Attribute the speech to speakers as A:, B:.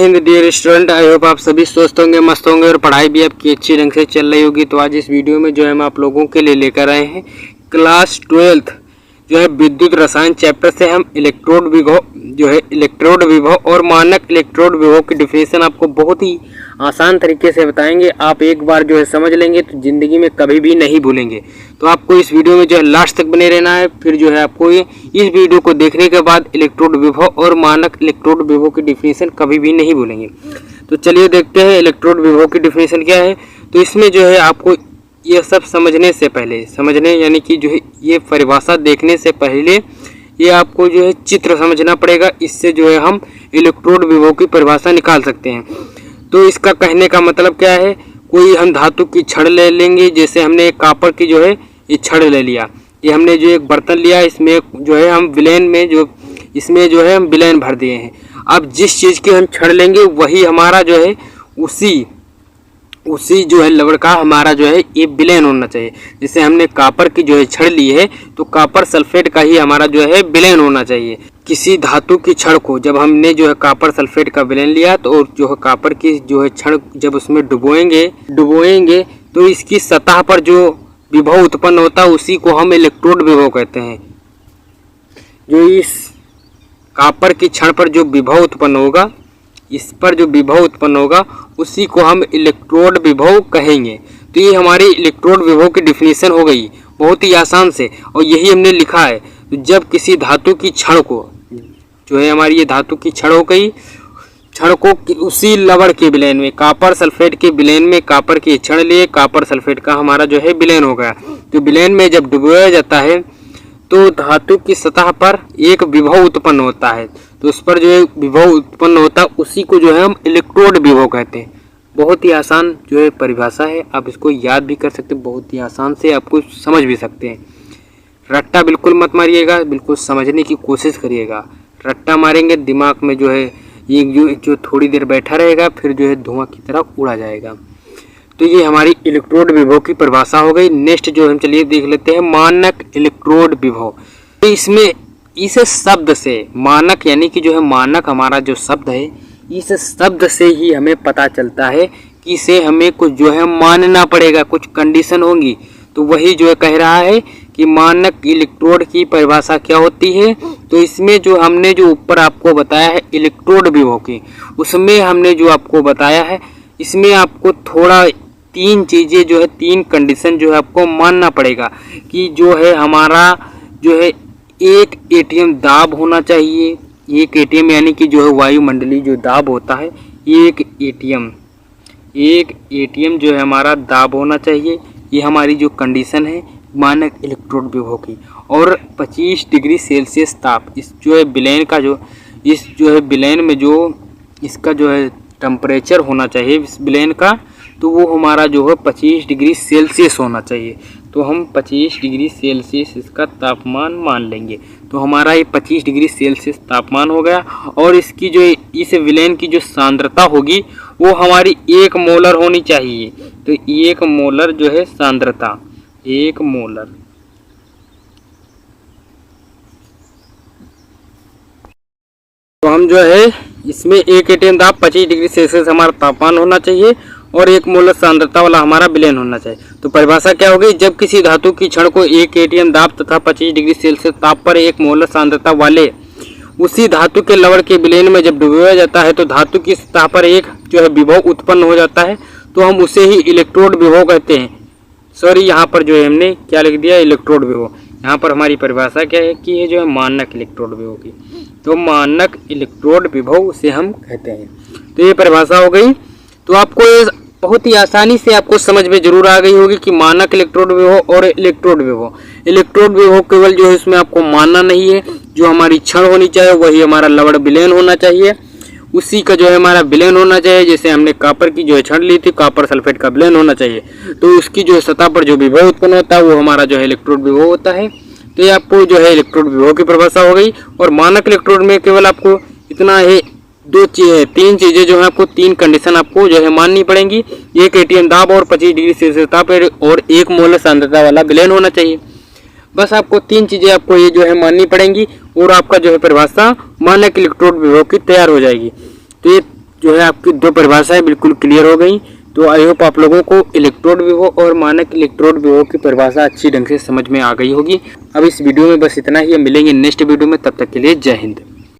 A: Hind dear student, I hope आप सभी स्वस्थ होंगे, मस्त होंगे और पढ़ाई भी आपकी अच्छी ढंग से चल रही होगी। तो आज इस वीडियो में जो है हम आप लोगों के लिए लेकर आए हैं क्लास 12 जो है विद्युत रसायन चैप्टर से हम इलेक्ट्रोड विभव और मानक इलेक्ट्रोड विभव की डिफिनेशन आपको बहुत ही आसान तरीके से बताएंगे। आप एक बार जो है समझ लेंगे तो ज़िंदगी में कभी भी नहीं भूलेंगे। तो आपको इस वीडियो में जो है लास्ट तक बने रहना है। फिर जो है आपको इस वीडियो को देखने के बाद इलेक्ट्रोड विभव और मानक इलेक्ट्रोड विभव की डिफिनेशन कभी भी नहीं भूलेंगे। तो चलिए देखते हैं इलेक्ट्रोड विभव की डिफिनेशन क्या है। तो इसमें जो है आपको ये सब समझने से पहले यानी कि जो है ये परिभाषा देखने से पहले ये आपको जो है चित्र समझना पड़ेगा। इससे जो है हम इलेक्ट्रोड विभव की परिभाषा निकाल सकते हैं। तो इसका कहने का मतलब क्या है, कोई हम धातु की छड़ ले लेंगे, जैसे हमने एक कॉपर की जो है ये छड़ ले लिया, ये हमने जो एक बर्तन लिया, इसमें जो है हम विलेन में इसमें जो है हम विलेन भर दिए हैं। अब जिस चीज़ की हम छड़ लेंगे वही हमारा जो है उसी जो है लवड़ का हमारा जो है ये विलेन होना चाहिए। जैसे हमने कॉपर की जो है छड़ ली है तो कॉपर सल्फेट का ही हमारा जो है विलेन होना चाहिए। किसी धातु की छड़ को जब हमने जो है कॉपर सल्फेट का विलेन लिया तो जो है कॉपर की जो है छड़ जब उसमें डुबोएंगे तो इसकी सतह पर जो विभव उत्पन्न होता है उसी को हम इलेक्ट्रोड विभव कहते हैं। जो इस कॉपर की छड़ पर जो विभव उत्पन्न होगा, इस पर जो विभव उत्पन्न होगा उसी को हम इलेक्ट्रोड विभव कहेंगे। तो ये हमारी इलेक्ट्रोड विभव की डिफिनेशन हो गई बहुत ही आसान से, और यही हमने लिखा है। तो जब किसी धातु की छड़ को जो है हमारी ये धातु की छड़ हो गई, छड़ को उसी लवड़ के विलेन में कॉपर सल्फेट के विलेन में कॉपर की छड़ लिए, कॉपर सल्फेट का हमारा जो है विलेन हो गया। तो विलेन में जब डुबोया जाता है तो धातु की सतह पर एक विभव उत्पन्न होता है। तो उस पर जो है विभव उत्पन्न होता है उसी को जो है हम इलेक्ट्रोड विभव कहते हैं। बहुत ही आसान जो है परिभाषा है, आप इसको याद भी कर सकते हैं, बहुत ही आसान से आपको समझ भी सकते हैं। रट्टा बिल्कुल मत मारिएगा, बिल्कुल समझने की कोशिश करिएगा। रट्टा मारेंगे दिमाग में जो है ये जो थोड़ी देर बैठा रहेगा फिर जो है धुआं की तरह उड़ा जाएगा। तो ये हमारी इलेक्ट्रोड विभव की परिभाषा हो गई। नेक्स्ट जो हम चलिए देख लेते हैं मानक इलेक्ट्रोड विभव। तो इसमें इस शब्द से मानक यानी कि जो है मानक हमारा जो शब्द है, इस शब्द से ही हमें पता चलता है कि इसे हमें कुछ जो है मानना पड़ेगा, कुछ कंडीशन होंगी। तो वही जो है कह रहा है कि मानक इलेक्ट्रोड की परिभाषा क्या होती है। तो इसमें जो हमने जो ऊपर आपको बताया है इलेक्ट्रोड विभव की, उसमें हमने जो आपको बताया है इसमें आपको थोड़ा तीन चीज़ें जो है, तीन कंडीशन जो है आपको मानना पड़ेगा कि जो है हमारा जो है एक एटीएम दाब होना चाहिए। एक एटीएम यानी कि जो है वायुमंडलीय जो दाब होता है, एक एटीएम जो है हमारा दाब होना चाहिए। ये हमारी जो कंडीशन है मानक इलेक्ट्रोड विभव की। और 25 डिग्री सेल्सियस ताप, इस जो है विलेन का इस जो है विलेन में जो इसका जो है टेम्परेचर होना चाहिए इस विलेन का, तो वो हमारा जो है 25 डिग्री सेल्सियस होना चाहिए। तो हम 25 डिग्री सेल्सियस इसका तापमान मान लेंगे। तो हमारा ये 25 डिग्री सेल्सियस तापमान हो गया। और इसकी जो इस विलेन की जो सांद्रता होगी वो हमारी 1 मोलर होनी चाहिए। तो 1 मोलर जो है सांद्रता, 1 मोलर। तो हम जो है इसमें एक एटीएम दाब 25 डिग्री सेल्सियस हमारा तापमान होना चाहिए और 1 मोलर सांद्रता वाला हमारा विलेन होना चाहिए। तो परिभाषा क्या हो गई, जब किसी धातु की छड़ को एक एटीएम दाब तथा 25 डिग्री सेल्सियस ताप पर 1 मोलर सांद्रता वाले उसी धातु के लवड़ के विलेन में जब डुबोया जाता है तो धातु की सतह पर एक जो है विभव उत्पन्न हो जाता है। तो हम उसे ही इलेक्ट्रोड विभव कहते हैं। सॉरी, यहाँ पर जो है हमने क्या लिख दिया, इलेक्ट्रोड विभव। यहाँ पर हमारी परिभाषा क्या है कि ये जो है मानक इलेक्ट्रोड विभव की, तो मानक इलेक्ट्रोड विभव उसे हम कहते हैं। तो ये परिभाषा हो गई। तो आपको ये बहुत ही आसानी से आपको समझ में जरूर आ गई होगी कि मानक इलेक्ट्रोड विभव और इलेक्ट्रोड विभव। इलेक्ट्रोड विभव केवल जो है इसमें आपको मानना नहीं है, जो हमारी छड़ होनी चाहिए वही हमारा लवड़ विलेन होना चाहिए, उसी का जो है हमारा विलेन होना चाहिए। जैसे हमने कॉपर की जो है छड़ ली थी, कॉपर सल्फेट का विलेन होना चाहिए। तो उसकी जो है सतह पर जो विभव उत्पन्न होता है वो हमारा जो है इलेक्ट्रोड विभव होता है। तो ये आपको जो है इलेक्ट्रोड विभव की परिभाषा हो गई। और मानक इलेक्ट्रोड में केवल आपको इतना है, तीन चीज़ें जो है आपको, तीन कंडीशन आपको जो है माननी पड़ेंगी। एक एटीएम दाब और 25 डिग्री सेल्सियस ताप और 1 मोलर सांद्रता वाला विलेन होना चाहिए। बस आपको तीन चीज़ें आपको ये जो है माननी पड़ेंगी और आपका जो है परिभाषा मानक इलेक्ट्रोड विभव की तैयार हो जाएगी। तो ये जो है आपकी दो परिभाषाएं बिल्कुल क्लियर हो गई। तो आई होप आप लोगों को इलेक्ट्रोड विभव और मानक इलेक्ट्रोड विभव की परिभाषा अच्छी ढंग से समझ में आ गई होगी। अब इस वीडियो में बस इतना ही, मिलेंगे नेक्स्ट वीडियो में, तब तक के लिए जय हिंद।